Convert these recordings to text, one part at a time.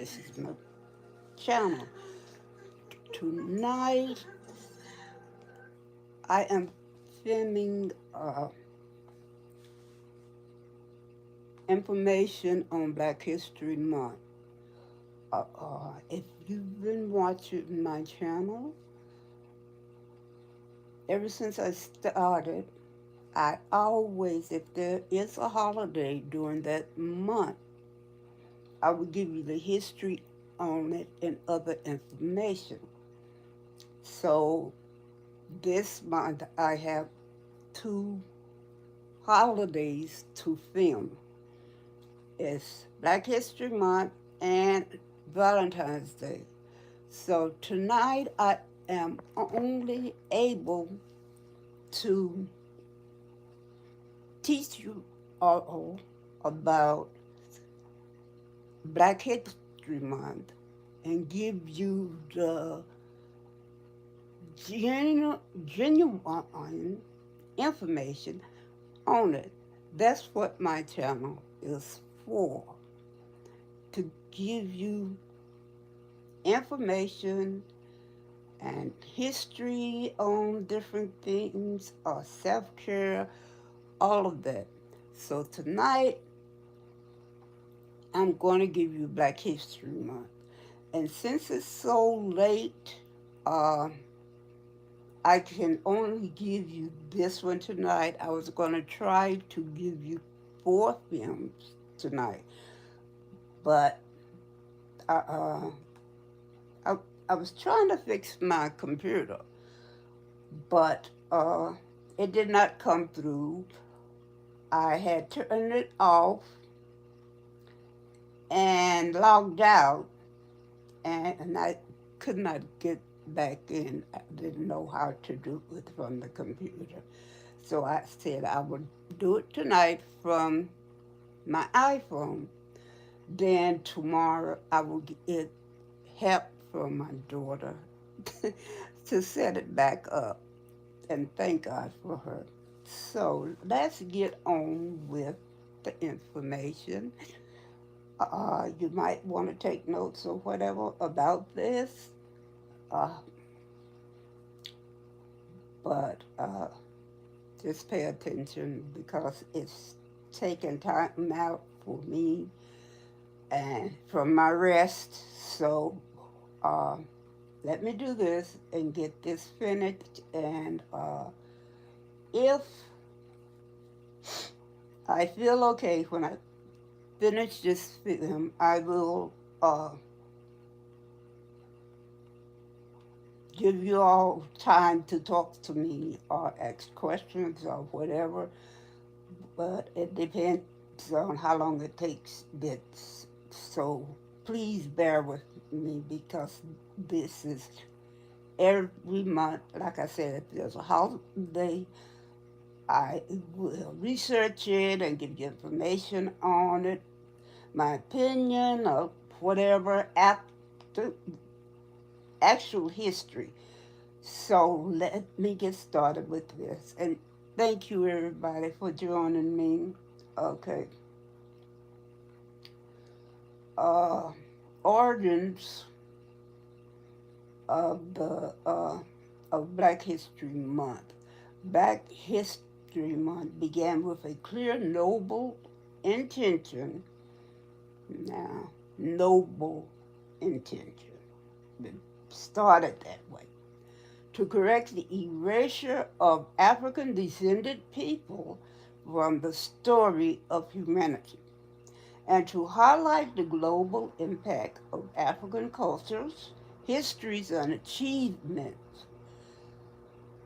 This is my channel. Tonight, I am filming information on Black History Month. If you've been watching my channel, ever since I started, I always, if there is a holiday during that month, I will give you the history on it and other information. So this month I have two holidays to film. It's Black History Month and Valentine's Day. So tonight I am only able to teach you all about Black History Month and give you the genuine information on it. That's what my channel is for, to give you information and history on different things, or self-care, all of that. So tonight, I'm going to give you Black History Month. And since it's so late, I can only give you this one tonight. I was going to try to give you 4 films tonight, but I, I was trying to fix my computer, but it did not come through. I had turned it off and logged out, and I could not get back in. I didn't know how to do it from the computer. So I said I would do it tonight from my iPhone. Then tomorrow I will get help from my daughter to set it back up. And thank God for her. So let's get on with the information. You might want to take notes or whatever about this. Uh, but just pay attention because it's taking time out for me and from my rest. So let me do this and get this finished. And if I feel okay when I finish this film, I will give you all time to talk to me or ask questions or whatever, but it depends on how long it takes this. So please bear with me because this is every month. Like I said, if there's a holiday, I will research it and give you information on it, my opinion or whatever after actual history. So let me get started with this. And thank you everybody for joining me. Okay. Origins of the of Black History Month. Black History Month began with a clear, noble intention. Now, noble intention. It started that way. To correct the erasure of African descended people from the story of humanity, and to highlight the global impact of African cultures, histories, and achievements.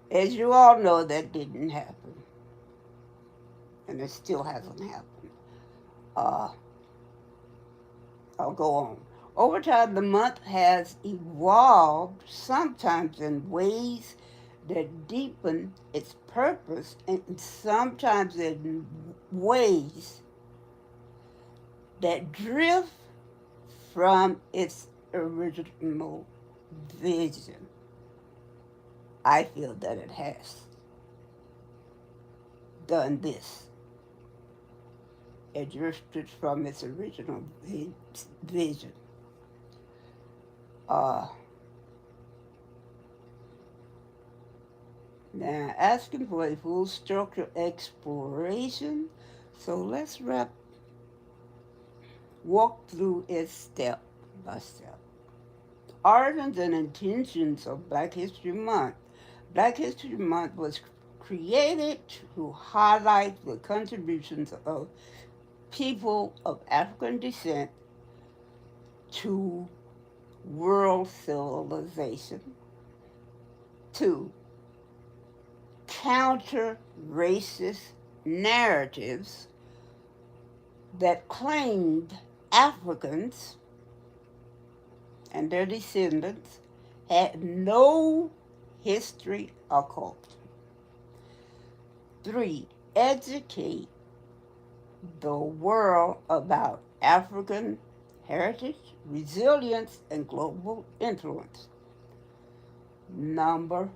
As you all know, that didn't happen, and it still hasn't happened. Uh, I'll go on. Over time, the month has evolved, sometimes in ways that deepen its purpose, and sometimes in ways that drift from its original vision. I feel that it has done this. It drifted from its original vision. Uh, Now, asking for a full structured exploration, so let's walk through it step by step. Origins and intentions of Black History Month. Black History Month was created to highlight the contributions of people of African descent to world civilization, to counter racist narratives that claimed Africans and their descendants had no history or culture. 3, educate the world about African heritage, resilience, and global influence. Number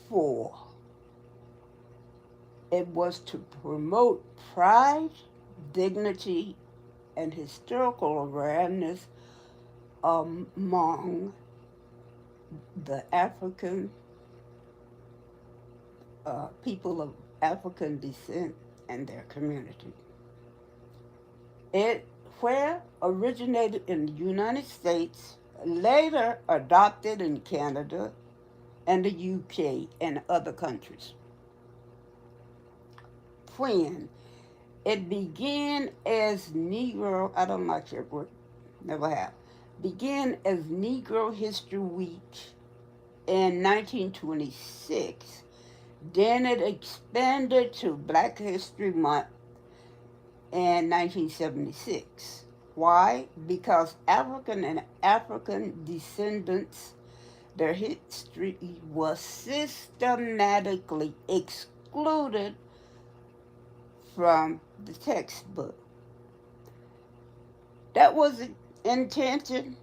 4, it was to promote pride, dignity, and historical awareness among the African people of African descent and their community. It where originated in the United States, later adopted in Canada and the UK and other countries. When it began as Negro, I don't like that word, never have, began as Negro History Week in 1926. Then it expanded to Black History Month in 1976. Why? Because African and African descendants, their history was systematically excluded from the textbook. That was the intention,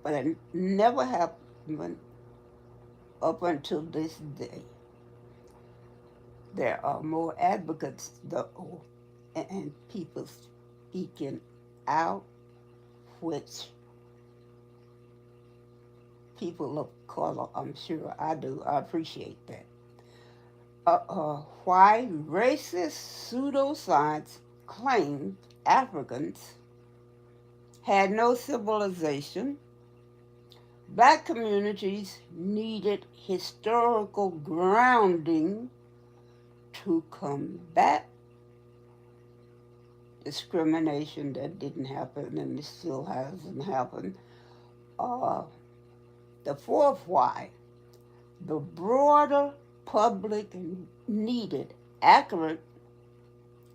but it never happened up until this day. There are more advocates, though, and people speaking out, which people of color, I'm sure I do. I appreciate that. Why racist pseudoscience claimed Africans had no civilization, Black communities needed historical grounding to combat discrimination that didn't happen and it still hasn't happened. The 4th why, the broader public needed accurate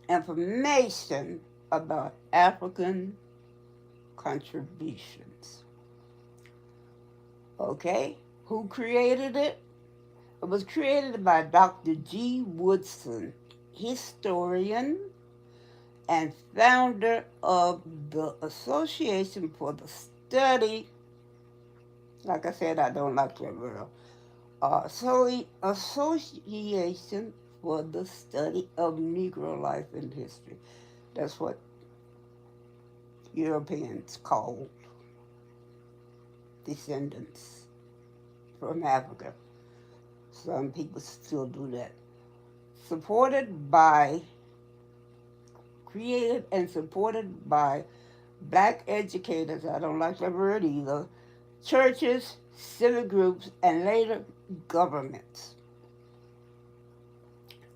information about African contributions. Okay, who created it? It was created by Dr. G. Woodson, historian and founder of the Association for the Study, like I said, I don't like that word, Association for the Study of Negro Life and History. That's what Europeans called descendants from Africa. Some people still do that. Created and supported by Black educators, I don't like that word either, churches, civic groups, and later governments.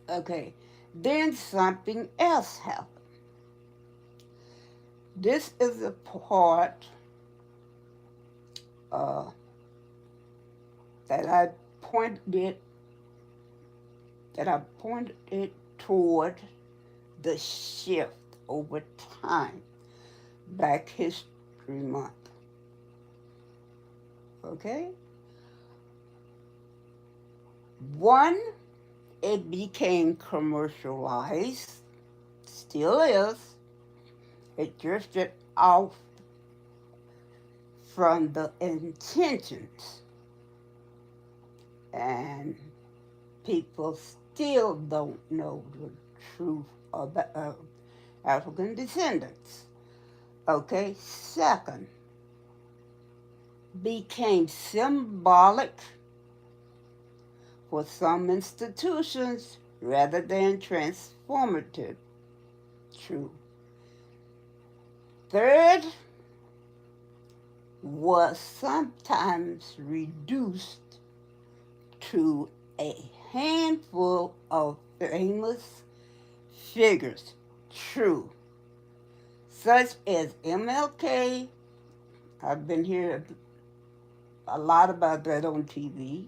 Okay, then something else happened. This is the part that I pointed toward the shift over time. Black History Month. Okay? 1, it became commercialized, still is. It drifted off from the intentions. And people still don't know the truth of African descendants. Okay, 2nd, became symbolic for some institutions rather than transformative. True. Third, was sometimes reduced to a handful of famous figures. True. Such as MLK. I've been hearing a lot about that on TV.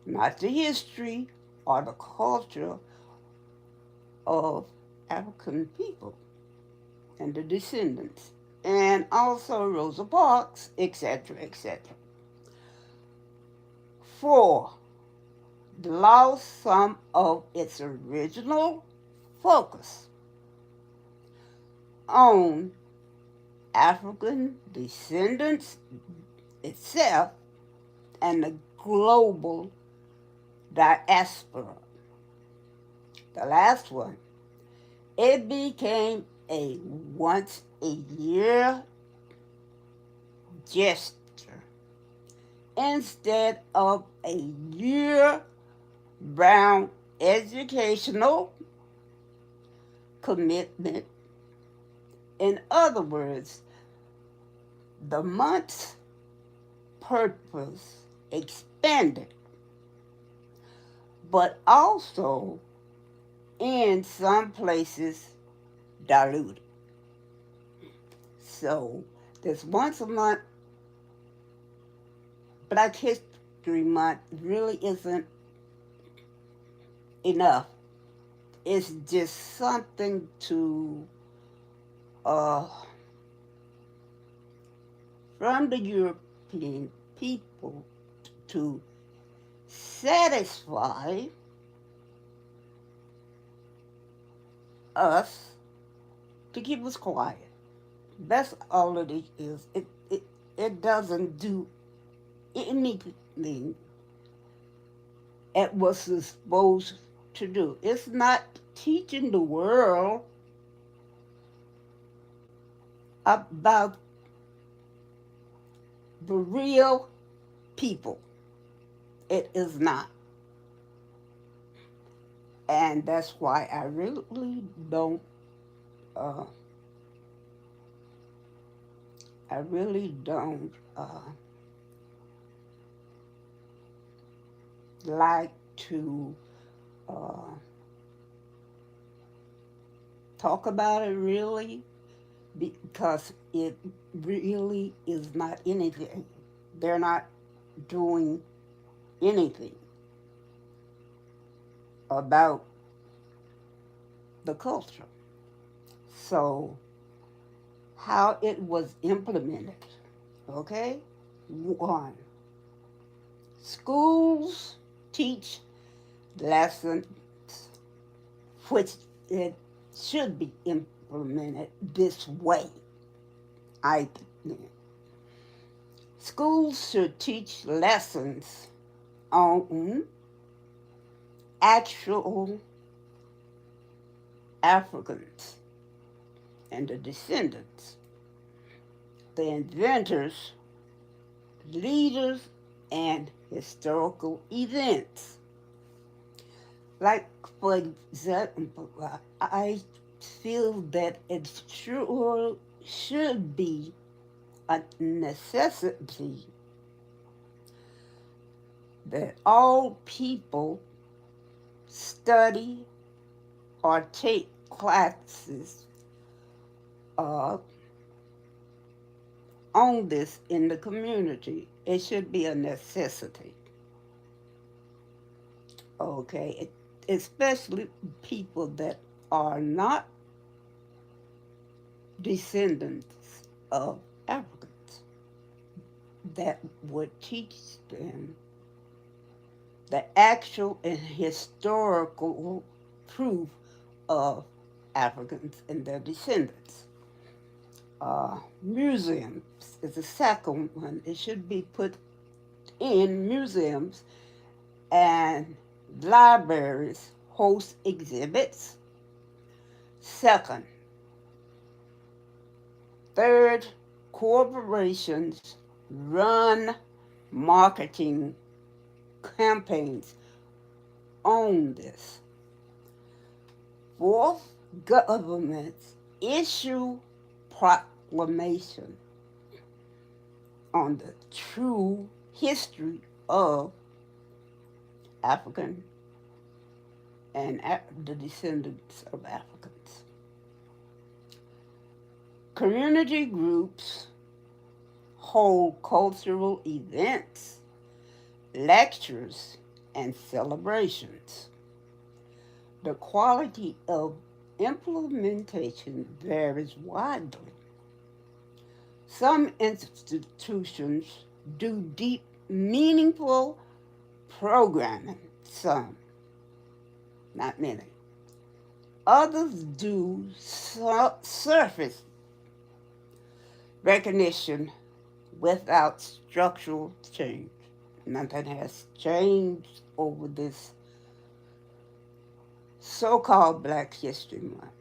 Not the history or the culture of African people and the descendants, and also Rosa Parks, etc., etc. 4. Lost some of its original focus on African descendants itself and the global diaspora. The last one, it became a once a year gesture instead of a year-round educational commitment. In other words, the month's purpose expanded, but also in some places diluted. So this once a month Black History Month really isn't enough. It's just something to from the European people to satisfy us, to keep us quiet. That's all it is. It doesn't do anything it was supposed to do. It's not teaching the world about the real people. It is not. And that's why I really don't like to talk about it really, because it really is not anything. They're not doing anything about the culture. So, how it was implemented, okay? 1, schools teach lessons which it should be implemented this way, I think. Schools should teach lessons on actual Africans and the descendants, the inventors, leaders, and historical events. Like, for example, I feel that it sure should be a necessity that all people study or take classes on this in the community. It should be a necessity. Okay, especially people that are not descendants of Africans, that would teach them the actual and historical proof of Africans and their descendants. Museums is the second one. It should be put in museums, and libraries host exhibits. Second. Third, corporations run marketing campaigns on this. Fourth, governments issue proclamation on the true history of African and the descendants of Africans. Community groups hold cultural events, lectures, and celebrations. The quality of implementation varies widely. Some institutions do deep, meaningful programming, some, not many. Others do surface recognition without structural change. Nothing has changed over this so-called Black History Month.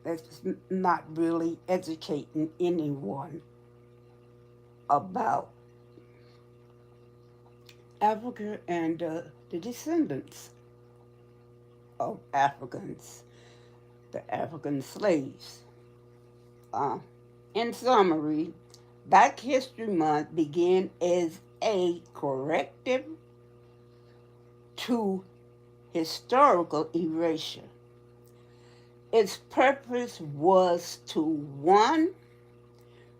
It's not really educating anyone about Africa and the descendants of Africans, the African slaves. In summary, Black History Month began as a corrective to historical erasure. Its purpose was to, one,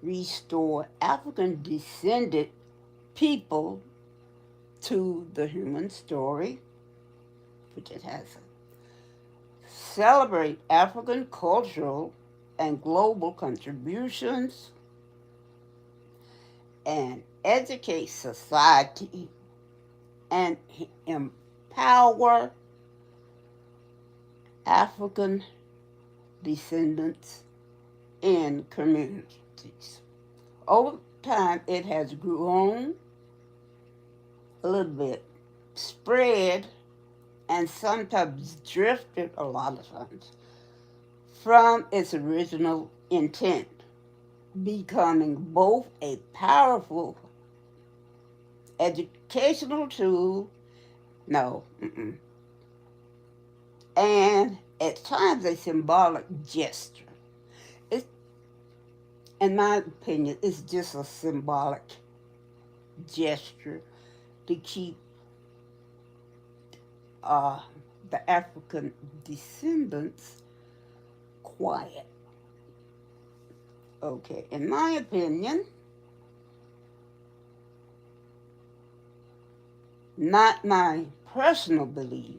restore African descended people to the human story, which it hasn't. Celebrate African cultural and global contributions, and educate society and empower African descendants in communities. Over time, it has grown a little bit, spread, and sometimes drifted a lot of times from its original intent, becoming both a powerful educational tool, and at times a symbolic gesture. It, in my opinion, it's just a symbolic gesture to keep the African descendants quiet. Okay, in my opinion, not my personal belief,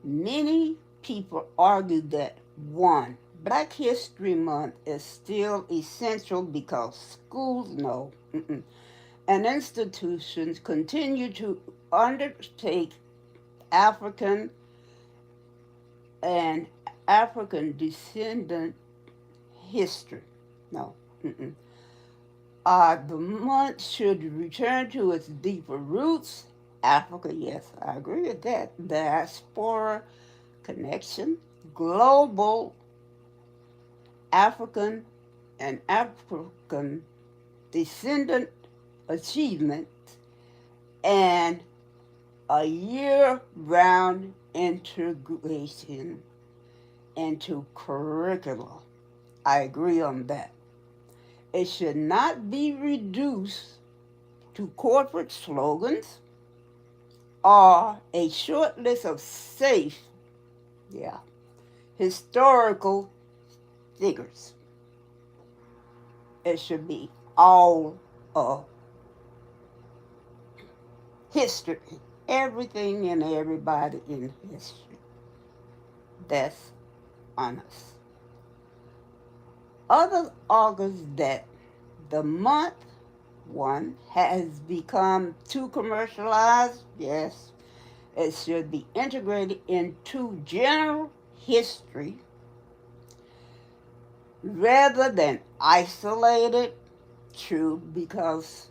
many people argue that, one, Black History Month is still essential because schools and institutions continue to undertake African and African descendant history. The month should return to its deeper roots. Africa, yes, I agree with that. Diaspora connection, global African and African descendant achievement, and a year-round integration into curricula. I agree on that. It should not be reduced to corporate slogans or a short list of safe, historical figures. It should be all of history, everything and everybody in history. That's honest. Others argue that the month, one, has become too commercialized. Yes, it should be integrated into general history rather than isolated. True, because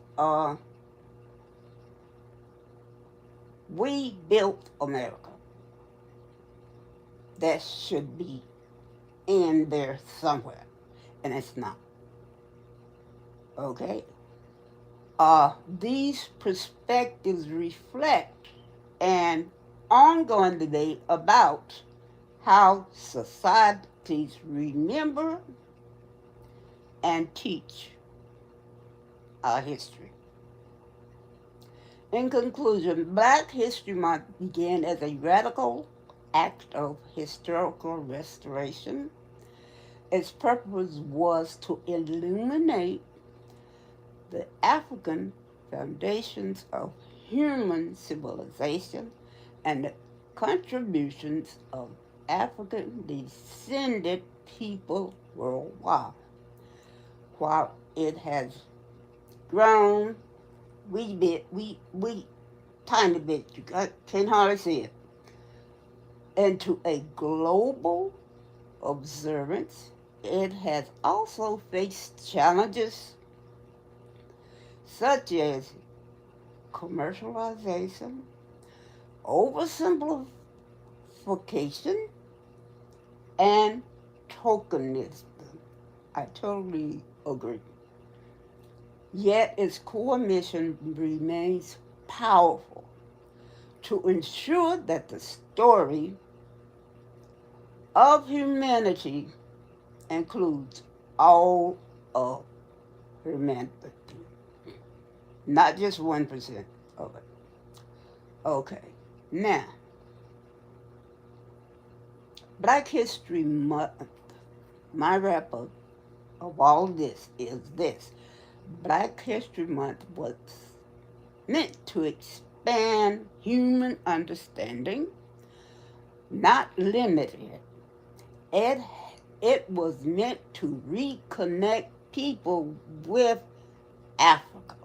we built America. That should be in there somewhere, and it's not. Okay? These perspectives reflect an ongoing debate about how societies remember and teach our history. In conclusion, Black History Month began as a radical act of historical restoration. Its purpose was to illuminate the African foundations of human civilization and the contributions of African descended people worldwide. While it has grown, we tiny bit, can't hardly see it, into a global observance, it has also faced challenges such as commercialization, oversimplification, and tokenism. I totally agree. Yet its core mission remains powerful to ensure that the story of humanity includes all of humanity, not just 1% of it. Okay, now, Black History Month, my wrap up of all this is this. Black History Month was meant to expand human understanding, not limit it. It, it was meant to reconnect people with Africa,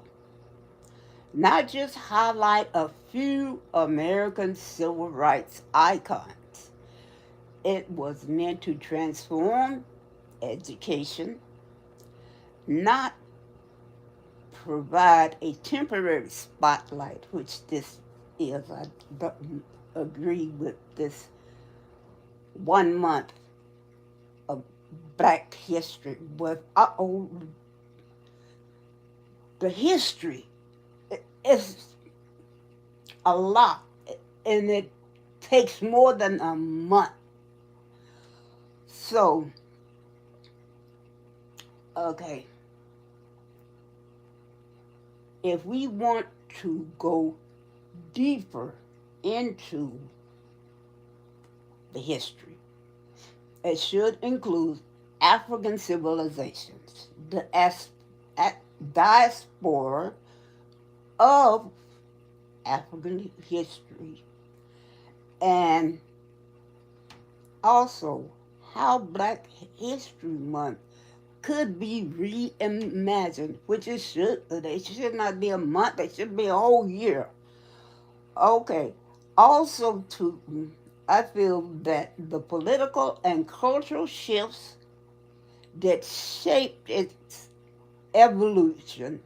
not just highlight a few American civil rights icons. It was meant to transform education, not provide a temporary spotlight, which this is. I don't agree with this 1 month of Black history. But the history is a lot, and it takes more than a month. So, okay, if we want to go deeper into the history, it should include African civilizations, the diaspora of African history, and also how Black History Month could be reimagined, which it should. They should not be a month, they should be a whole year. Okay. Also, I feel that the political and cultural shifts that shaped its evolution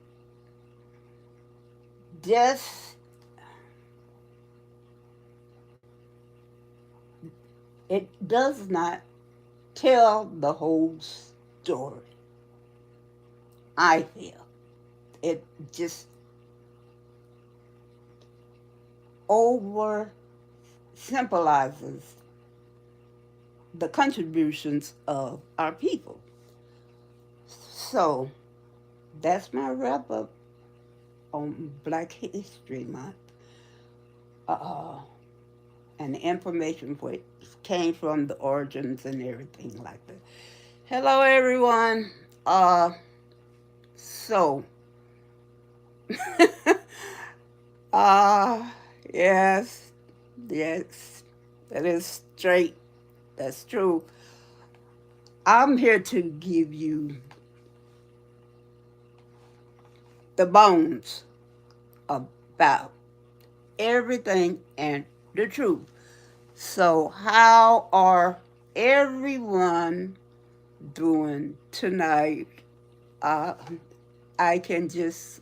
just it does not tell the whole story. I feel it just over symbolizes the contributions of our people. So that's my wrap up on Black History Month. Uh, and the information which came from the origins and everything like that. Hello, everyone. So, uh, yes, yes, that is straight. That's true. I'm here to give you the bones about everything and the truth. So, how are everyone doing tonight? Uh, I can just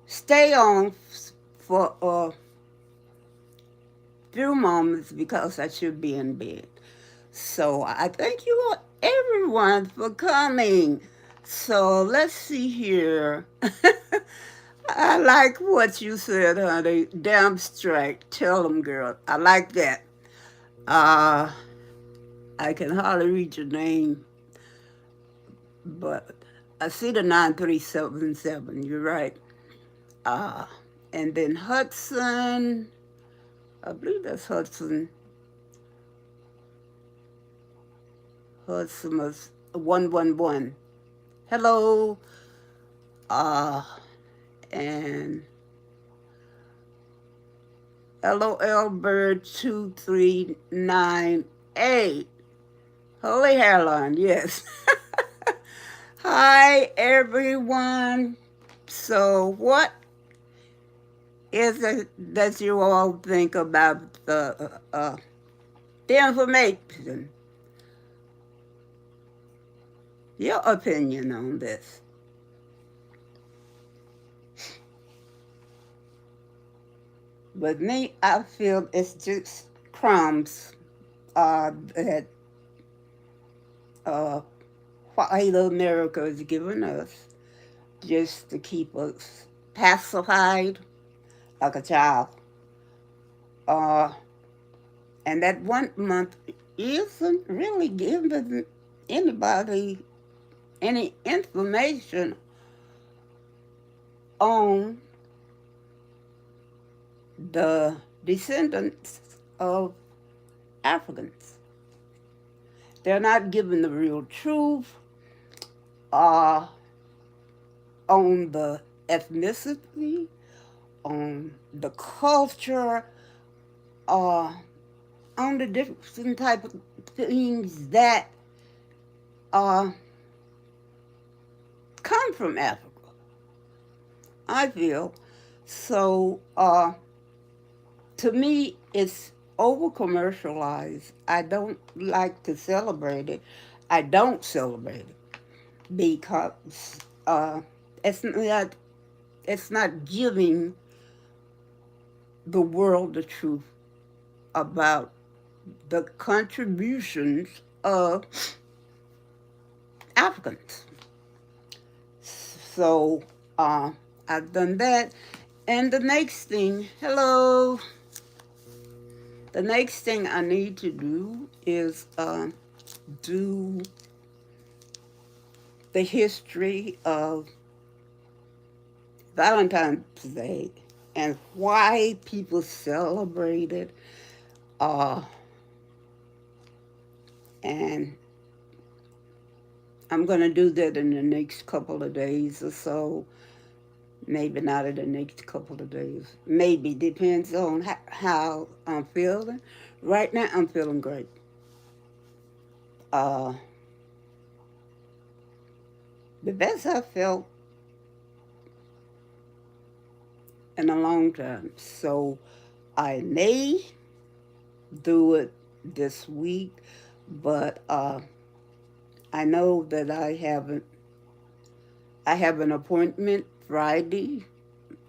stay on for a few moments because I should be in bed. So, I thank you everyone for coming. So let's see here. I like what you said, honey. Damn straight. Tell them, girl. I like that. Uh, I can hardly read your name, but I see the 9377. You're right. Uh, and then Hudson. I believe that's Hudson. Hudson was 111. Hello. Uh, and LOL Bird 2398. Holy hairline, yes. Hi, everyone. So, what is it that you all think about the information? Your opinion on this? With me, I feel it's just crumbs that uh, white America is giving us just to keep us pacified like a child. Uh, and that 1 month isn't really giving anybody any information on the descendants of Africans. They're not giving the real truth uh, on the ethnicity, on the culture, uh, on the different type of things that uh, come from Africa. I feel so. To me, it's over commercialized. I don't like to celebrate it. I don't celebrate it because it's not it's not giving the world the truth about the contributions of Africans. So I've done that. And the next thing, hello, the next thing I need to do is do the history of Valentine's Day and why people celebrate it. Uh, and I'm going to do that in the next couple of days or so. Maybe not in the next couple of days. Maybe. Depends on how I'm feeling. Right now, I'm feeling great. Uh, the best I felt in a long time. So I may do it this week, but I know that I have an appointment Friday,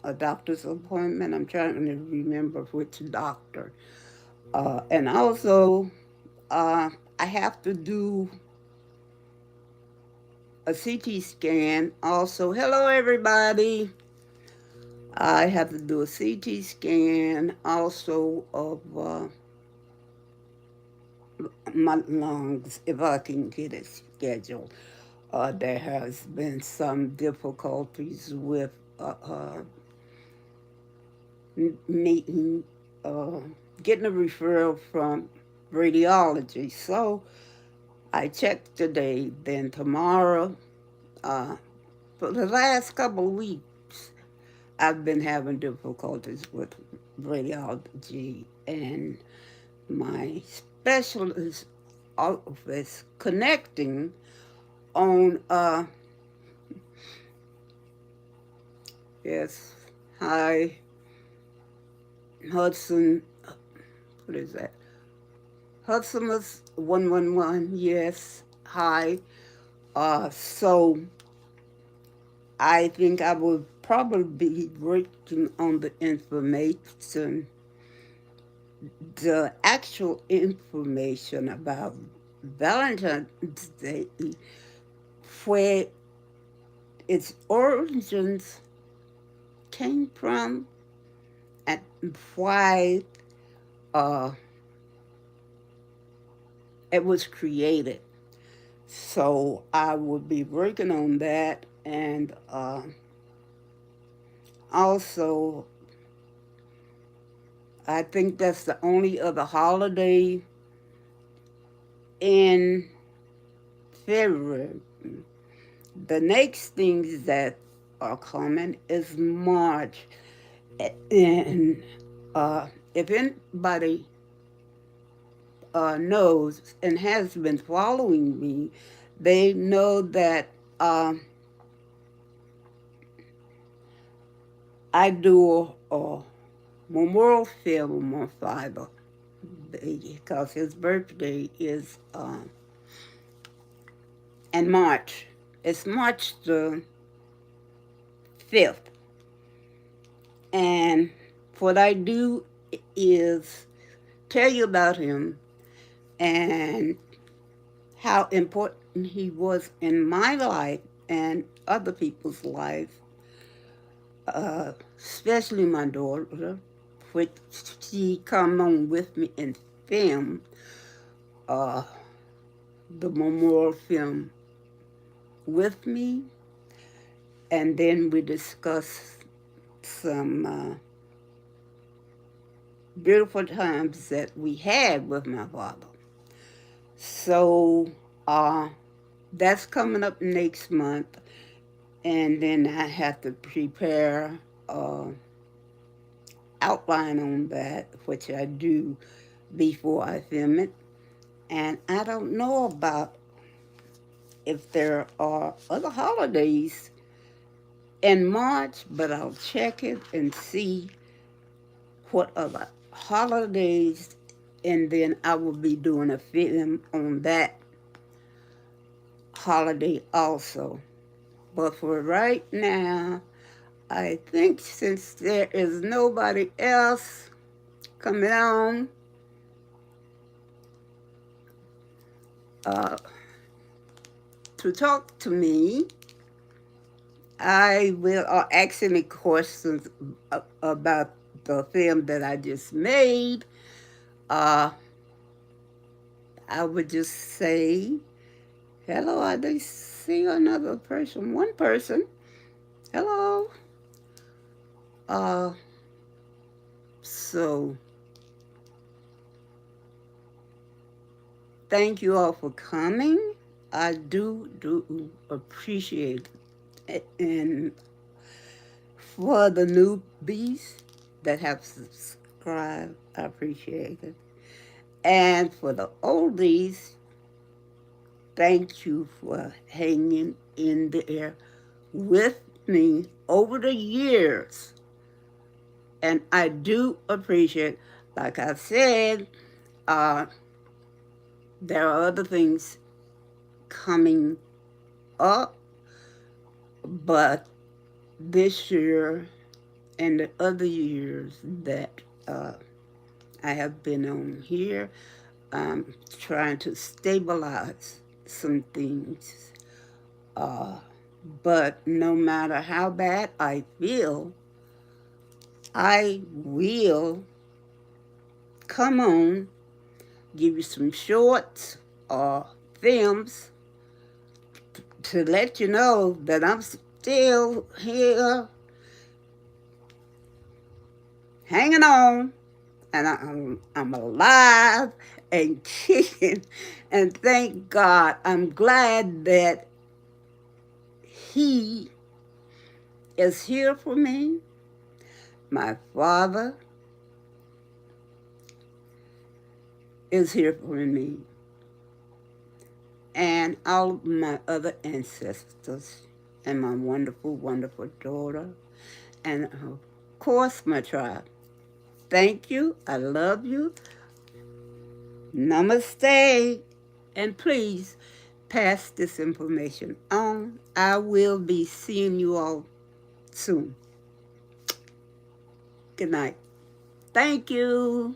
a doctor's appointment. I'm trying to remember which doctor. And also, I have to do a CT scan. Also, hello everybody. I have to do a CT scan also of my lungs if I can get it scheduled. There has been some difficulties with meeting, uh, getting a referral from radiology. So I checked today, then tomorrow. Uh, for the last couple of weeks, I've been having difficulties with radiology, and my specialist office connecting on yes, hi, Hudson, what is that? Hudson was 111, yes, hi. So I think I will probably be working on the information, the actual information about Valentine's Day fue its origins came from and why uh, it was created. So I will be working on that, and also I think that's the only other holiday in February. The next things that are coming is March. And if anybody knows and has been following me, they know that I do a memorial film on Father because his birthday is in March. It's March the 5th. And what I do is tell you about him and how important he was in my life and other people's life, especially my daughter, which she come on with me and film uh, the memorial film with me, and then we discuss some beautiful times that we had with my father. So that's coming up next month, and then I have to prepare outline on that, which I do before I film it. And I don't know about if there are other holidays in March, but I'll check it and see what other holidays, and then I will be doing a film on that holiday also. But for right now, I think since there is nobody else coming on to talk to me, I will ask any questions about the film that I just made. I would just say, hello, I do see another person, one person. Hello. So thank you all for coming. I do appreciate it. And for the newbies that have subscribed, I appreciate it. And for the oldies, thank you for hanging in there with me over the years. And I do appreciate, like I said, there are other things coming up, but this year and the other years that I have been on here, I'm trying to stabilize some things. But no matter how bad I feel, I will come on, give you some shorts or films to let you know that I'm still here, hanging on, and I'm alive and kicking. And thank God, I'm glad that He is here for me. My Father is here for me. And all of my other ancestors, and my wonderful, wonderful daughter, and of course my tribe. Thank you. I love you. Namaste. And please pass this information on. I will be seeing you all soon. Good night. Thank you.